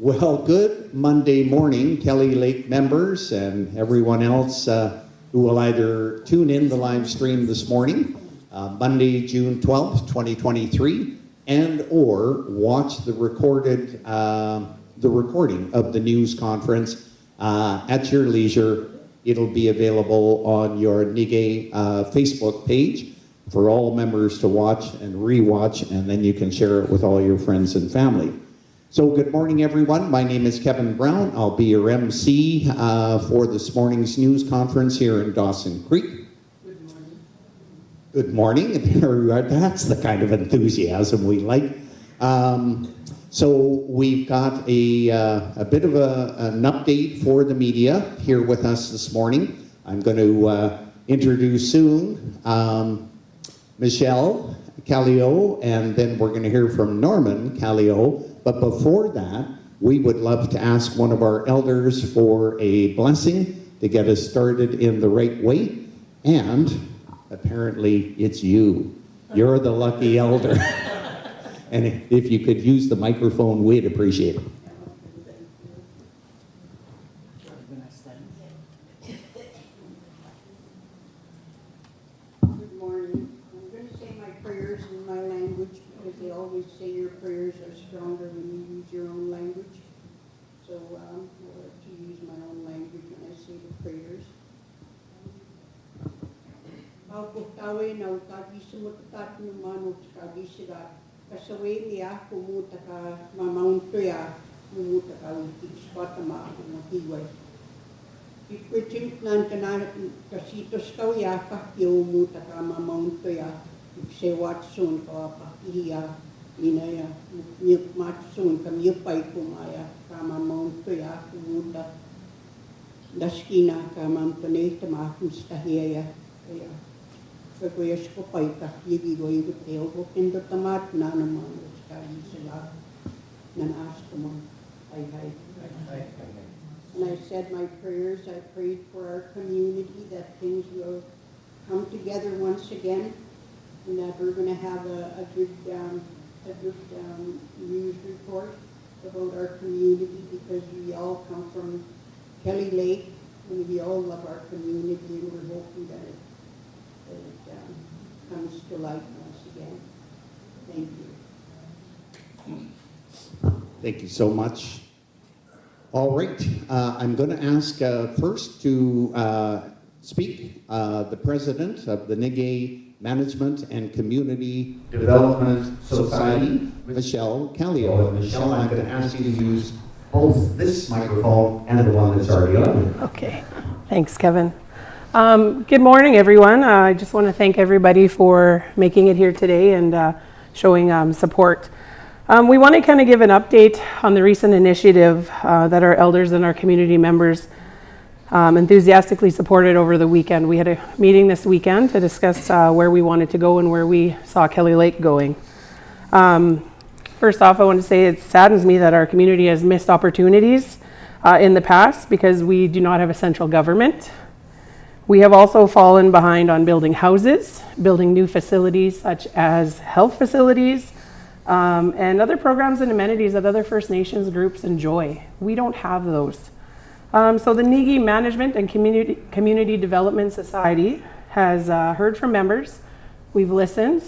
Well, good Monday morning, Kelly Lake members and everyone else who will either tune in the live stream this morning, Monday, June 12th, 2023, and or watch the recording of the news conference at your leisure. It'll be available on your Nikihk Facebook page for all members to watch and rewatch, and then you can share it with all your friends and family. So good morning, everyone. My name is Kevin Brown. I'll be your MC for this morning's news conference here in Dawson Creek. Good morning. Good morning. That's the kind of enthusiasm we like. So we've got a bit of an update for the media here with us this morning. I'm going to introduce soon Michelle Callio, and then we're going to hear from Norman Callio. But before that, we would love to ask one of our elders for a blessing to get us started in the right way. And apparently it's you. You're the lucky elder. And if you could use the microphone, we'd appreciate it. Good morning. I'm going to say my prayers in my language because they always say your prayers are stronger when you use your own language. So I like to use my own language when I say the prayers. Pau-puktawe na utagisa mo tatat naman utkagisigat. Kasawe niya kumuta ka mamaunto ya kumuta ka utikspata mahiway. Ipwechink nan kana kasitos kau ya kakyo muta ka mamaunto ya ikse watsun ka pakiya inaya miyuk matsun ka miyupay kumaya ka mamaunto ya kumuta daskina ka mampanay tamakumstahiya kaya kaguyas ko pa'y kaklibi ko yung teo ko kendo tamat na naman kaya sila nanaas ko mo ay. And I said my prayers. I prayed for our community that things will come together once again, and that we're going to have a good news report about our community because we all come from Kelly Lake, and we all love our community, and we're hoping that it comes to light once again. Thank you. Thank you so much. All right, I'm going to ask first to speak the president of the Nikihk Management and Community Development Society, Michelle Callio. And Michelle, I'm going to ask you to use both this microphone and the one that's already on. Okay, thanks, Kevin. Good morning, everyone. I just want to thank everybody for making it here today and showing support. We want to kind of give an update on the recent initiative that our elders and our community members enthusiastically supported over the weekend. We had a meeting this weekend to discuss where we wanted to go and where we saw Kelly Lake going. First off, I want to say it saddens me that our community has missed opportunities in the past because we do not have a central government. We have also fallen behind on building houses, building new facilities such as health facilities, and other programs and amenities that other First Nations groups enjoy. We don't have those. So the Nikihk Management and Community Development Society has heard from members. We've listened.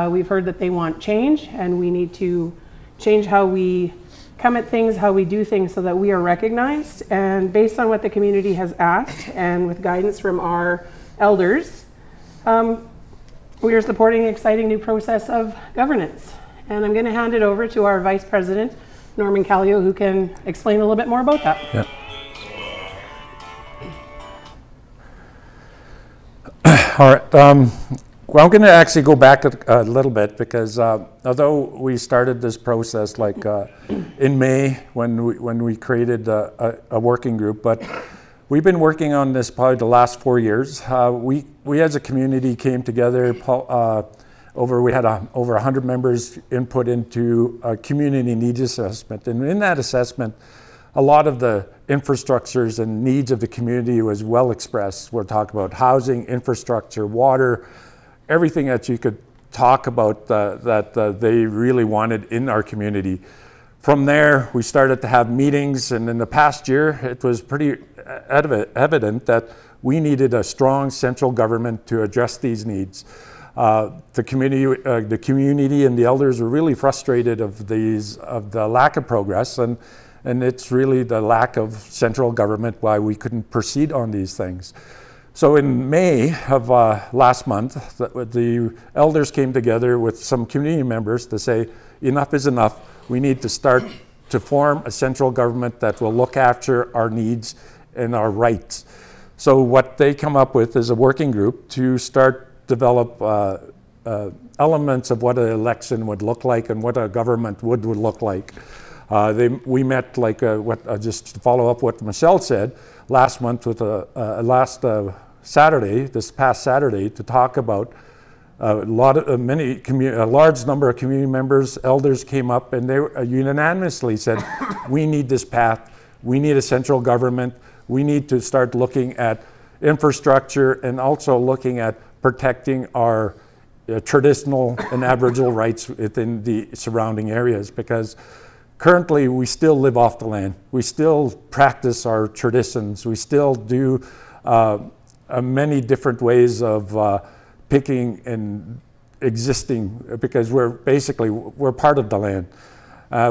We've heard that they want change, and we need to change how we come at things, how we do things so that we are recognized. And based on what the community has asked and with guidance from our elders, we are supporting an exciting new process of governance. And I'm going to hand it over to our Vice President, Norman Callio, who can explain a little bit more about that. Yeah. All right. Well, I'm going to actually go back a little bit because although we started this process in May when we created a working group, but we've been working on this probably the last 4 years. We as a community came together. We had over 100 members input into a community needs assessment. And in that assessment, a lot of the infrastructures and needs of the community was well expressed. We're talking about housing, infrastructure, water, everything that you could talk about that they really wanted in our community. From there, we started to have meetings, and in the past year, it was pretty evident that we needed a strong central government to address these needs. The community and the elders were really frustrated of the lack of progress, and it's really the lack of central government why we couldn't proceed on these things. So in May of last month, the elders came together with some community members to say, enough is enough. We need to start to form a central government that will look after our needs and our rights. So what they come up with is a working group to start develop elements of what an election would look like and what a government would look like. We met, just to follow up what Michelle said, last month with Saturday, this past Saturday, to talk about a large number of community members, elders came up, and they unanimously said, we need this path, we need a central government, we need to start looking at infrastructure and also looking at protecting our traditional and Aboriginal rights within the surrounding areas, because currently we still live off the land. We still practice our traditions. We still do many different ways of picking and existing, because we're part of the land.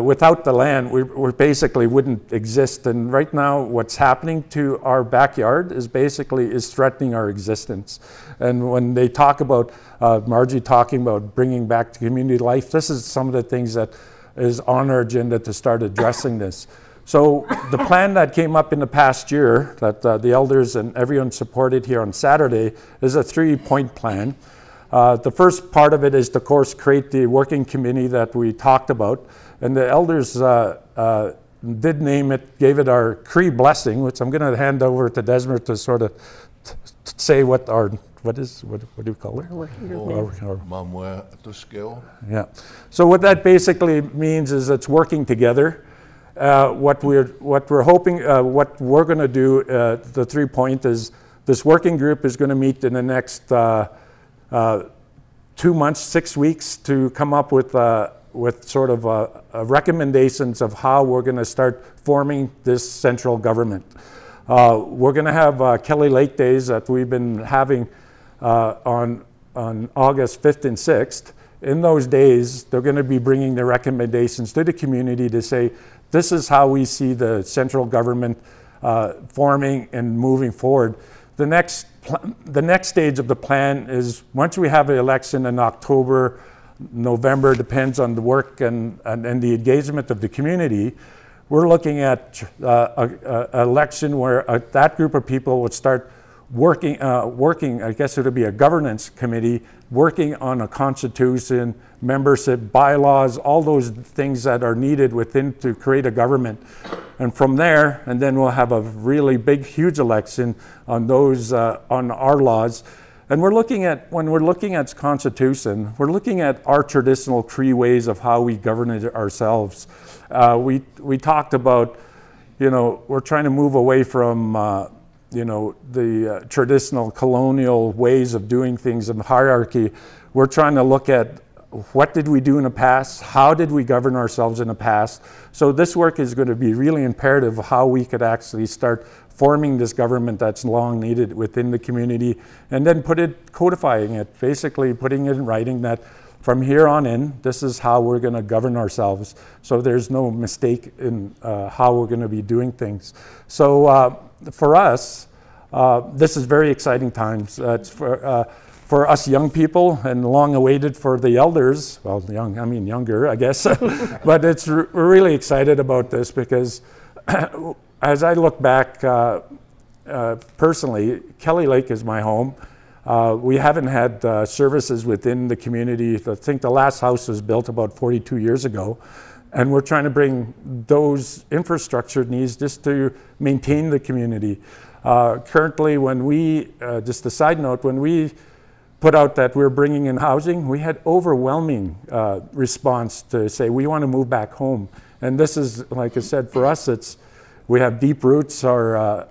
Without the land, we basically wouldn't exist. And right now, what's happening to our backyard is threatening our existence. And when they talk about, Margie talking about bringing back to community life, this is some of the things that is on our agenda to start addressing this. So the plan that came up in the past year that the elders and everyone supported here on Saturday is a 3-point plan. The first part of it is to, of course, create the working committee that we talked about. And the elders did name it, gave it our Cree blessing, which I'm going to hand over to Desmond to sort of say what do you call it? Yeah. So what that basically means is it's working together. What we're hoping, what we're going to do, the 3-point is this working group is going to meet in the next 2 months, 6 weeks to come up with sort of recommendations of how we're going to start forming this central government. We're going to have Kelly Lake Days that we've been having on August 5th and 6th. In those days, they're going to be bringing the recommendations to the community to say, this is how we see the central government forming and moving forward. The next stage of the plan is once we have an election in October, November, depends on the work and the engagement of the community, we're looking at an election where that group of people would start working, I guess it would be a governance committee, working on a constitution, membership, bylaws, all those things that are needed within to create a government. And from there, and then we'll have a really big, huge election on those, on our laws. And when we're looking at constitution, we're looking at our traditional Cree ways of how we govern it ourselves. We talked about, we're trying to move away from, the traditional colonial ways of doing things and hierarchy. We're trying to look at what did we do in the past? How did we govern ourselves in the past? So this work is going to be really imperative of how we could actually start forming this government that's long needed within the community, and then codifying it, basically putting it in writing that from here on in, this is how we're going to govern ourselves. So there's no mistake in how we're going to be doing things. So for us, this is very exciting times. It's for us young people, and long awaited for the elders. Well, younger, I guess. But we're really excited about this because as I look back personally, Kelly Lake is my home. We haven't had services within the community. I think the last house was built about 42 years ago. And we're trying to bring those infrastructure needs just to maintain the community. Currently, just a side note, when we put out that we're bringing in housing, we had overwhelming response to say, we want to move back home. And this is, like I said, for us, we have deep roots. I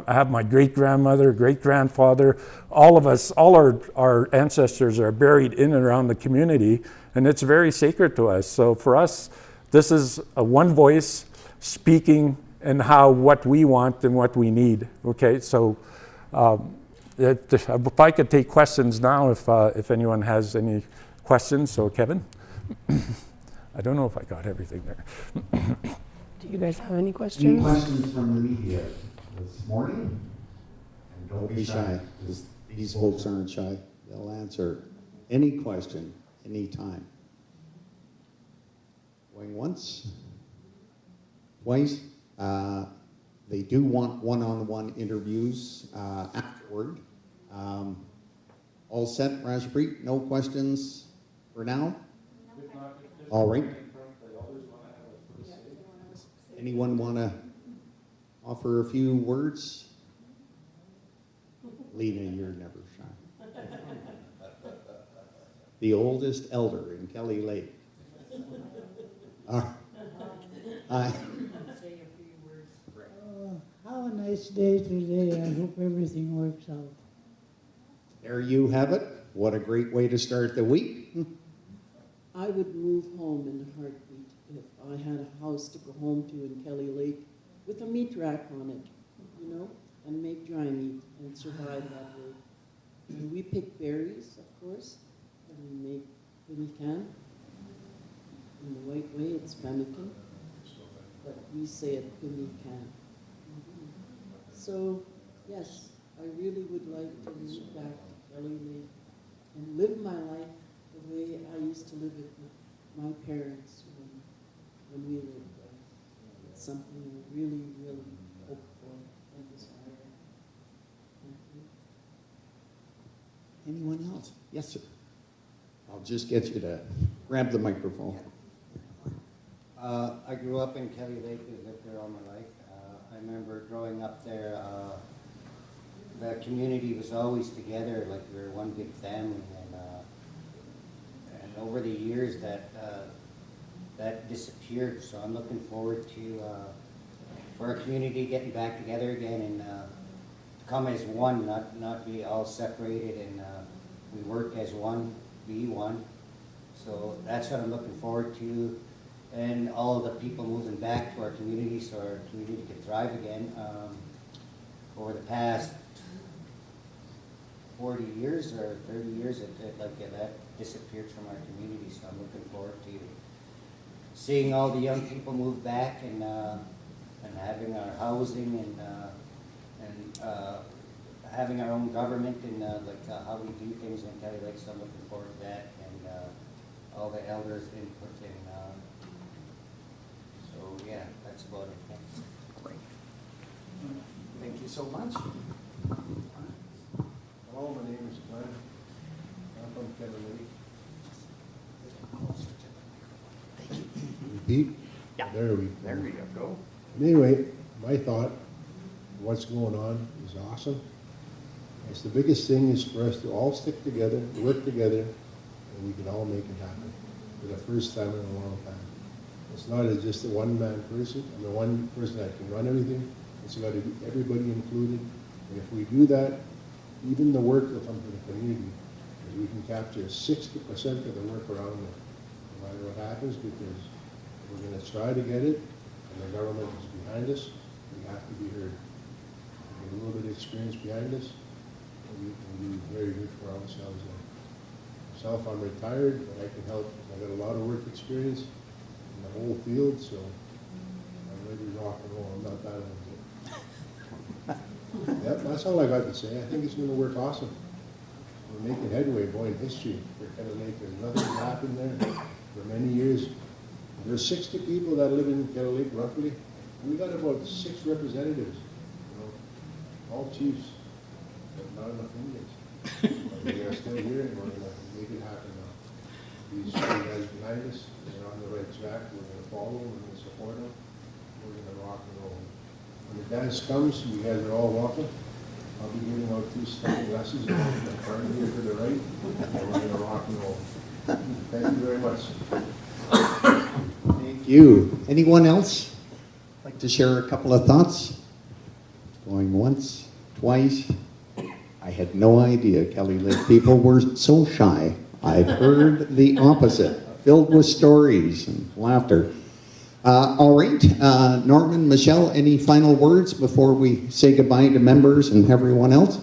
have my great-grandmother, great-grandfather, all of us, all our ancestors are buried in and around the community, and it's very sacred to us. So for us this is a one voice speaking and what we want and what we need. Okay, so if I could take questions now, if anyone has any questions. So Kevin, I don't know if I got everything there. Do you guys have any Any questions? questions from the media this morning? And don't be shy, because these folks aren't shy. They'll answer any question, anytime. Going once, twice. They do want one-on-one interviews afterward. All set, Rajpreet? No questions for now? All right. Anyone want to offer a few words? Lena, you're never shy. The oldest elder in Kelly Lake. Hi. Have a nice day today. I hope everything works out. There you have it. What a great way to start the week. I would move home in a heartbeat if I had a house to go home to in Kelly Lake with a meat rack on it, you know, and make dry meat and survive that way. And we pick berries, of course, and we make when we can. In the white way, it's pemmican, but we say it pemmican. So, yes, I really would like to move back to Kelly Lake and live my life the way I used to live it with my parents when we lived there. It's something I really, really hope for and desire. Thank you. Anyone else? Yes, sir. I'll just get you to grab the microphone. I grew up in Kelly Lake and lived there all my life. I remember growing up there, the community was always together, like we were one big family. And over the years that disappeared. So I'm looking forward to for our community getting back together again and come as one, not be all separated, and we work as one, be one. So that's what I'm looking forward to. And all of the people moving back to our community so our community can thrive again. Over the past 40 years or 30 years, that disappeared from our community. So I'm looking forward to seeing all the young people move back and having our housing and having our own government and how we do things in Kelly Lake. So I'm looking forward to that and all the elders' input and. So yeah, that's about it. Thanks. Great. Thank you so much. Hello, my name is Glenn. I'm from Kelly Lake. Repeat? Yeah. There we go. There you go. Anyway, my thought, what's going on is awesome. It's the biggest thing is for us to all stick together, work together, and we can all make it happen for the first time in a long time. It's not just a one-man person, one person that can run everything. It's got to be everybody included. And if we do that, even the work that comes from the community, we can capture 60% of the work around it, no matter what happens, because we're going to try to get it, and the government is behind us. We have to be heard. We get a little bit of experience behind us, and we can do very good for ourselves. Myself, I'm retired, but I can help. I've got a lot of work experience in the whole field, so I'm ready to rock and roll. I'm not that old. Yep, that's all I got to say. I think it's going to work awesome. We're making headway, boy, in history for Kelly Lake. There's nothing that happened there for many years. There's 60 people that live in Kelly Lake, roughly. And we got about 6 representatives, all chiefs, but not enough Indians. But we are still here, and we're going to make it happen now. These guys behind us, they're on the right track. We're going to follow them, we're going to support them. We're going to rock and roll. When the dance comes, you guys are all welcome. I'll be giving out 2 study glasses, the front here to the right, and we're going to rock and roll. Thank you very much. Thank you. Anyone else like to share a couple of thoughts? Going once, twice. I had no idea Kelly Lake people were so shy. I've heard the opposite, filled with stories and laughter. All right, Norman, Michelle, any final words before we say goodbye to members and everyone else?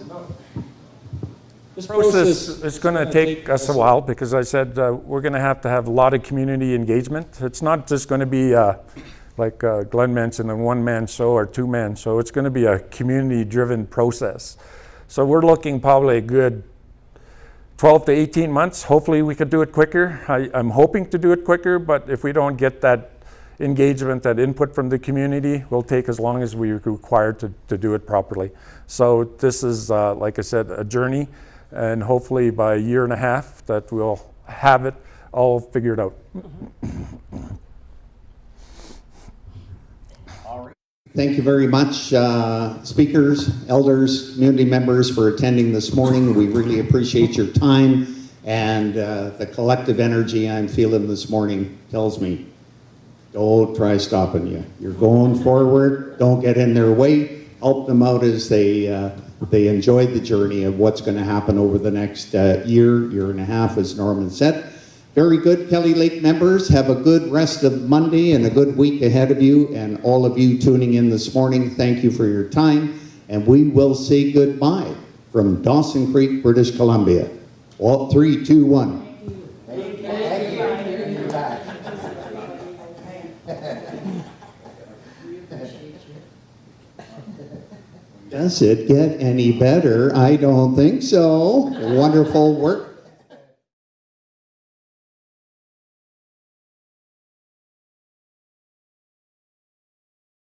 This process is going to take us a while because I said we're going to have a lot of community engagement. It's not just going to be like Glenn mentioned, a one-man show or two-man show. It's going to be a community-driven process. So we're looking probably a good 12 to 18 months. Hopefully we could do it quicker. I'm hoping to do it quicker, but if we don't get that engagement, that input from the community, will take as long as we require to do it properly. So this is, like I said, a journey, and hopefully by a year and a half that we'll have it all figured out. Thank you very much, speakers, elders, community members, for attending this morning. We really appreciate your time, and the collective energy I'm feeling this morning tells me, don't try stopping you. You're going forward. Don't get in their way. Help them out as they enjoy the journey of what's going to happen over the next year and a half, as Norman said. Very good, Kelly Lake members. Have a good rest of Monday and a good week ahead of you. And all of you tuning in this morning, thank you for your time. And we will say goodbye from Dawson Creek, British Columbia. All 3, 2, 1. Does it get any better? I don't think so. Wonderful work.